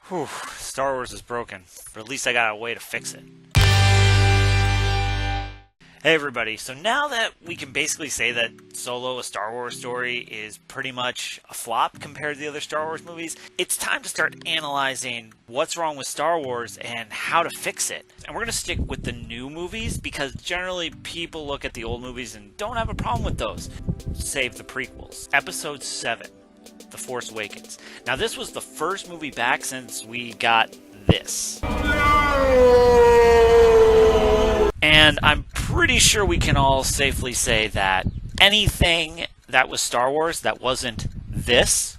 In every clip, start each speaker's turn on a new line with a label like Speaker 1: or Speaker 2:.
Speaker 1: Whew, Star Wars is broken, but at least I got a way to fix it. Hey everybody, so now that we can basically say that Solo, a Star Wars story, is pretty much a flop compared to the other Star Wars movies, it's time to start analyzing what's wrong with Star Wars and how to fix it. And we're going to stick with the new movies because generally people look at the old movies and don't have a problem with those, save the prequels. Episode 7, The Force Awakens. Now this was the first movie back since we got this. And I'm pretty sure we can all safely say that anything that was Star Wars that wasn't this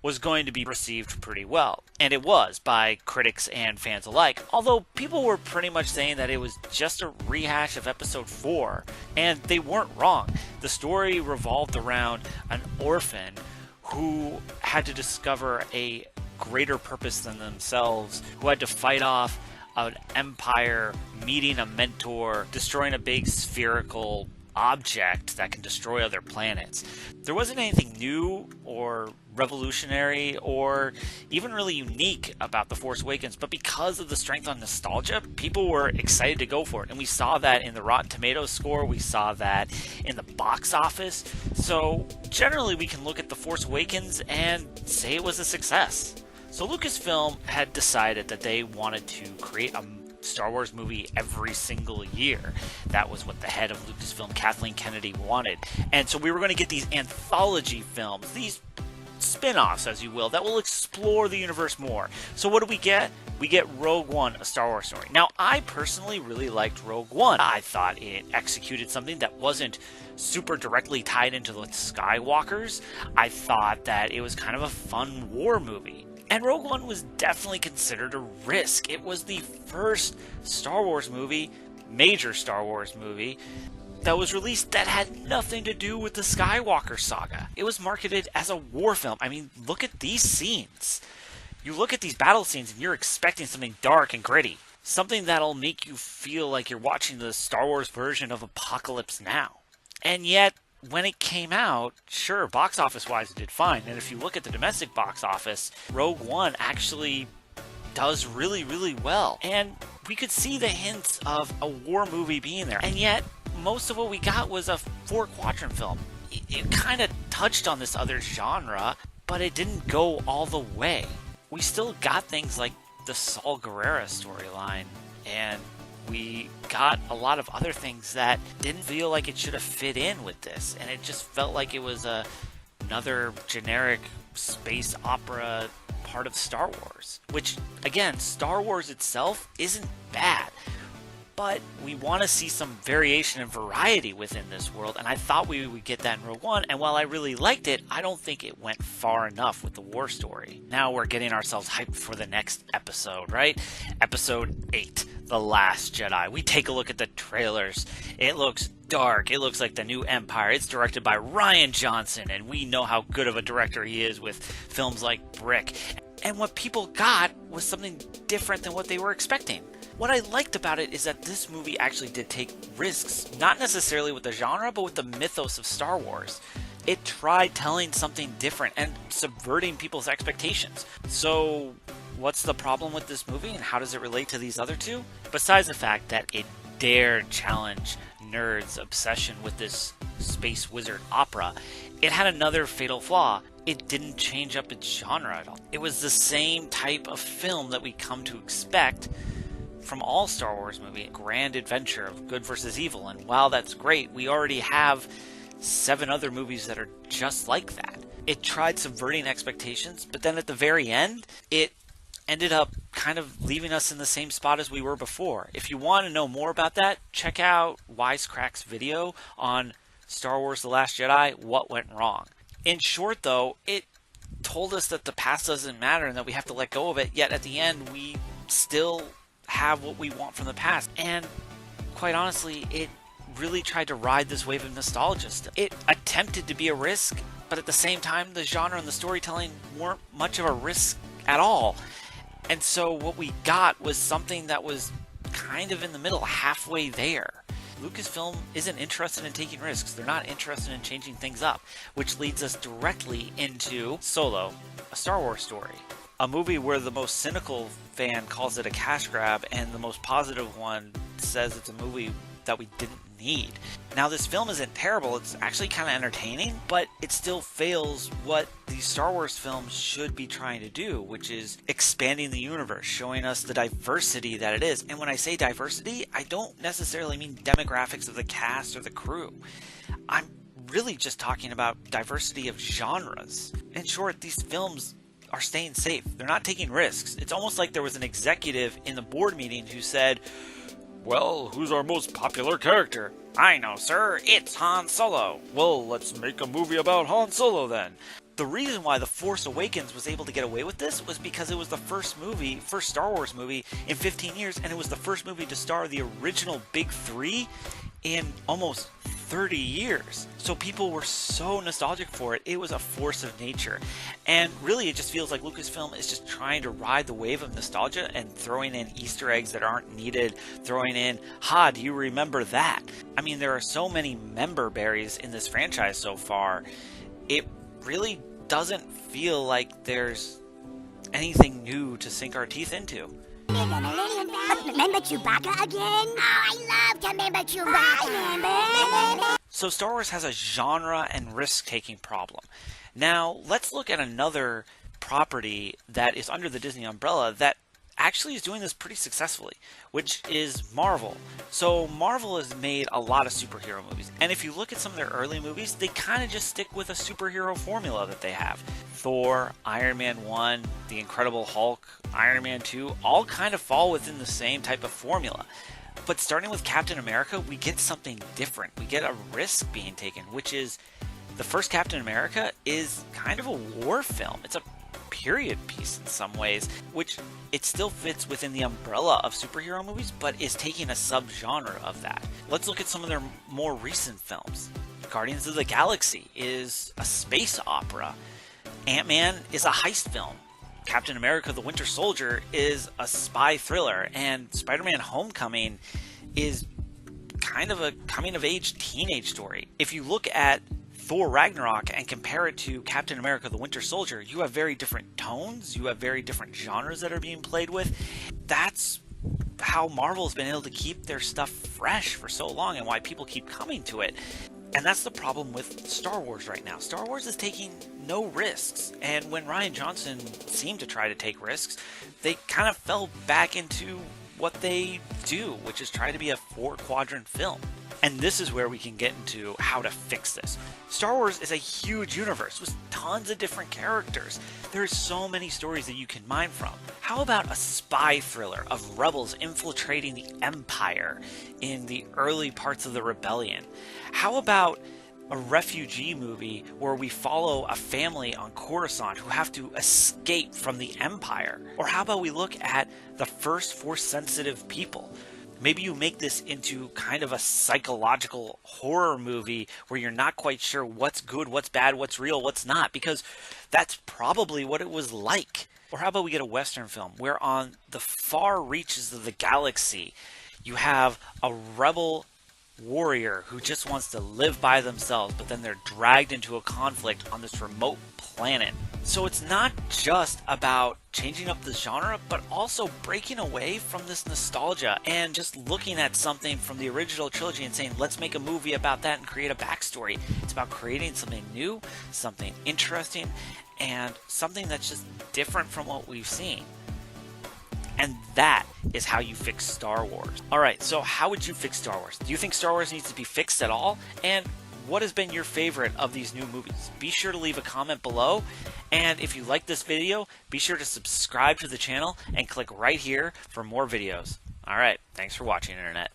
Speaker 1: was going to be received pretty well. And it was by critics and fans alike. Although people were pretty much saying that it was just a rehash of episode 4. And they weren't wrong. The story revolved around an orphan who had to discover a greater purpose than themselves, who had to fight off an empire, meeting a mentor, destroying a big spherical object that can destroy other planets. There wasn't anything new or revolutionary or even really unique about The Force Awakens, but because of the strength on nostalgia, people were excited to go for it. And we saw that in the Rotten Tomatoes score, we saw that in the box office. So generally we can look at The Force Awakens and say it was a success. So Lucasfilm had decided that they wanted to create a Star Wars movie every single year. That was what the head of Lucasfilm, Kathleen Kennedy, wanted. And so we were going to get these anthology films, these spin-offs, as you will, that will explore the universe more. So what do we get? We get Rogue One, a Star Wars story. Now, I personally really liked Rogue One. I thought it executed something that wasn't super directly tied into the Skywalkers. I thought that it was kind of a fun war movie. And Rogue One was definitely considered a risk. It was the first Star Wars movie, major Star Wars movie, that was released that had nothing to do with the Skywalker saga. It was marketed as a war film. I mean, look at these scenes. You look at these battle scenes and you're expecting something dark and gritty. Something that'll make you feel like you're watching the Star Wars version of Apocalypse Now. And yet, when it came out, sure, box office-wise it did fine. And if you look at the domestic box office, Rogue One actually does really, really well. And we could see the hints of a war movie being there. And yet, most of what we got was a 4-quadrant film. It kind of touched on this other genre, but it didn't go all the way. We still got things like the Saul Guerrero storyline, and we got a lot of other things that didn't feel like it should have fit in with this, and it just felt like it was another generic space opera part of Star Wars. Which, again, Star Wars itself isn't bad, but we want to see some variation and variety within this world, and I thought we would get that in Rogue One, and while I really liked it, I don't think it went far enough with the war story. Now we're getting ourselves hyped for the next episode, right? Episode 8, The Last Jedi. We take a look at the trailers. It looks dark. It looks like the new Empire. It's directed by Rian Johnson, and we know how good of a director he is with films like Brick. And what people got was something different than what they were expecting. What I liked about it is that this movie actually did take risks, not necessarily with the genre, but with the mythos of Star Wars. It tried telling something different and subverting people's expectations. So, what's the problem with this movie and how does it relate to these other two? Besides the fact that it dared challenge nerds' obsession with this space wizard opera, it had another fatal flaw. It didn't change up its genre at all. It was the same type of film that we come to expect from all Star Wars movies, grand adventure of good versus evil, and while that's great, we already have 7 other movies that are just like that. It tried subverting expectations, but then at the very end, it ended up kind of leaving us in the same spot as we were before. If you want to know more about that, check out Wisecrack's video on Star Wars The Last Jedi, What Went Wrong. In short, though, it told us that the past doesn't matter and that we have to let go of it, yet at the end, we still have what we want from the past. And quite honestly, it really tried to ride this wave of nostalgia still. It attempted to be a risk, but at the same time, the genre and the storytelling weren't much of a risk at all. And so what we got was something that was kind of in the middle, halfway there. Lucasfilm isn't interested in taking risks. They're not interested in changing things up, which leads us directly into Solo, a Star Wars story. A movie where the most cynical fan calls it a cash grab and the most positive one says it's a movie that we didn't need. Now, this film isn't terrible, it's actually kind of entertaining, but it still fails what these Star Wars films should be trying to do, which is expanding the universe, showing us the diversity that it is. And when I say diversity, I don't necessarily mean demographics of the cast or the crew. I'm really just talking about diversity of genres. In short, these films are staying safe. They're not taking risks. It's almost like there was an executive in the board meeting who said, "Well, who's our most popular character?" "I know, sir. It's Han Solo." "Well, let's make a movie about Han Solo then." The reason why The Force Awakens was able to get away with this was because it was the first Star Wars movie in 15 years, and it was the first movie to star the original big three in almost 30 years. So people were so nostalgic for it. It was a force of nature. And really, it just feels like Lucasfilm is just trying to ride the wave of nostalgia and throwing in Easter eggs that aren't needed, throwing in, do you remember that? I mean, there are so many member berries in this franchise so far. It really doesn't feel like there's anything new to sink our teeth into.
Speaker 2: Remember Chewbacca again? Oh, I love to remember Chewbacca.
Speaker 1: So Star Wars has a genre and risk-taking problem. Now, let's look at another property that is under the Disney umbrella that actually is doing this pretty successfully, which is Marvel. So Marvel has made a lot of superhero movies, and if you look at some of their early movies, they kind of just stick with a superhero formula that they have. Thor, Iron Man 1, The Incredible Hulk, Iron Man 2, all kind of fall within the same type of formula. But starting with Captain America, we get something different. We get a risk being taken, which is the first Captain America is kind of a war film. It's a period piece in some ways, which it still fits within the umbrella of superhero movies, but is taking a subgenre of that. Let's look at some of their more recent films. Guardians of the Galaxy is a space opera. Ant-Man is a heist film. Captain America the Winter Soldier is a spy thriller, and Spider-Man Homecoming is kind of a coming-of-age teenage story. If you look at Thor Ragnarok and compare it to Captain America the Winter Soldier, you have very different tones, you have very different genres that are being played with. That's how Marvel's been able to keep their stuff fresh for so long and why people keep coming to it. And that's the problem with Star Wars right now. Star Wars is taking no risks, and when Rian Johnson seemed to try to take risks, they kind of fell back into what they do, which is try to be a 4-quadrant film. And this is where we can get into how to fix this. Star Wars is a huge universe with tons of different characters. There's so many stories that you can mine from. How about a spy thriller of rebels infiltrating the Empire in the early parts of the rebellion? How about a refugee movie where we follow a family on Coruscant who have to escape from the Empire? Or how about we look at the first Force-sensitive people? Maybe you make this into kind of a psychological horror movie where you're not quite sure what's good, what's bad, what's real, what's not, because that's probably what it was like. Or how about we get a Western film where on the far reaches of the galaxy, you have a rebel warrior who just wants to live by themselves, but then they're dragged into a conflict on this remote planet. So it's not just about changing up the genre, but also breaking away from this nostalgia and just looking at something from the original trilogy and saying, let's make a movie about that and create a backstory. It's about creating something new, something interesting, and something that's just different from what we've seen. And that is how you fix Star Wars. Alright, so how would you fix Star Wars? Do you think Star Wars needs to be fixed at all? And what has been your favorite of these new movies? Be sure to leave a comment below. And if you like this video, be sure to subscribe to the channel and click right here for more videos. Alright, thanks for watching, Internet.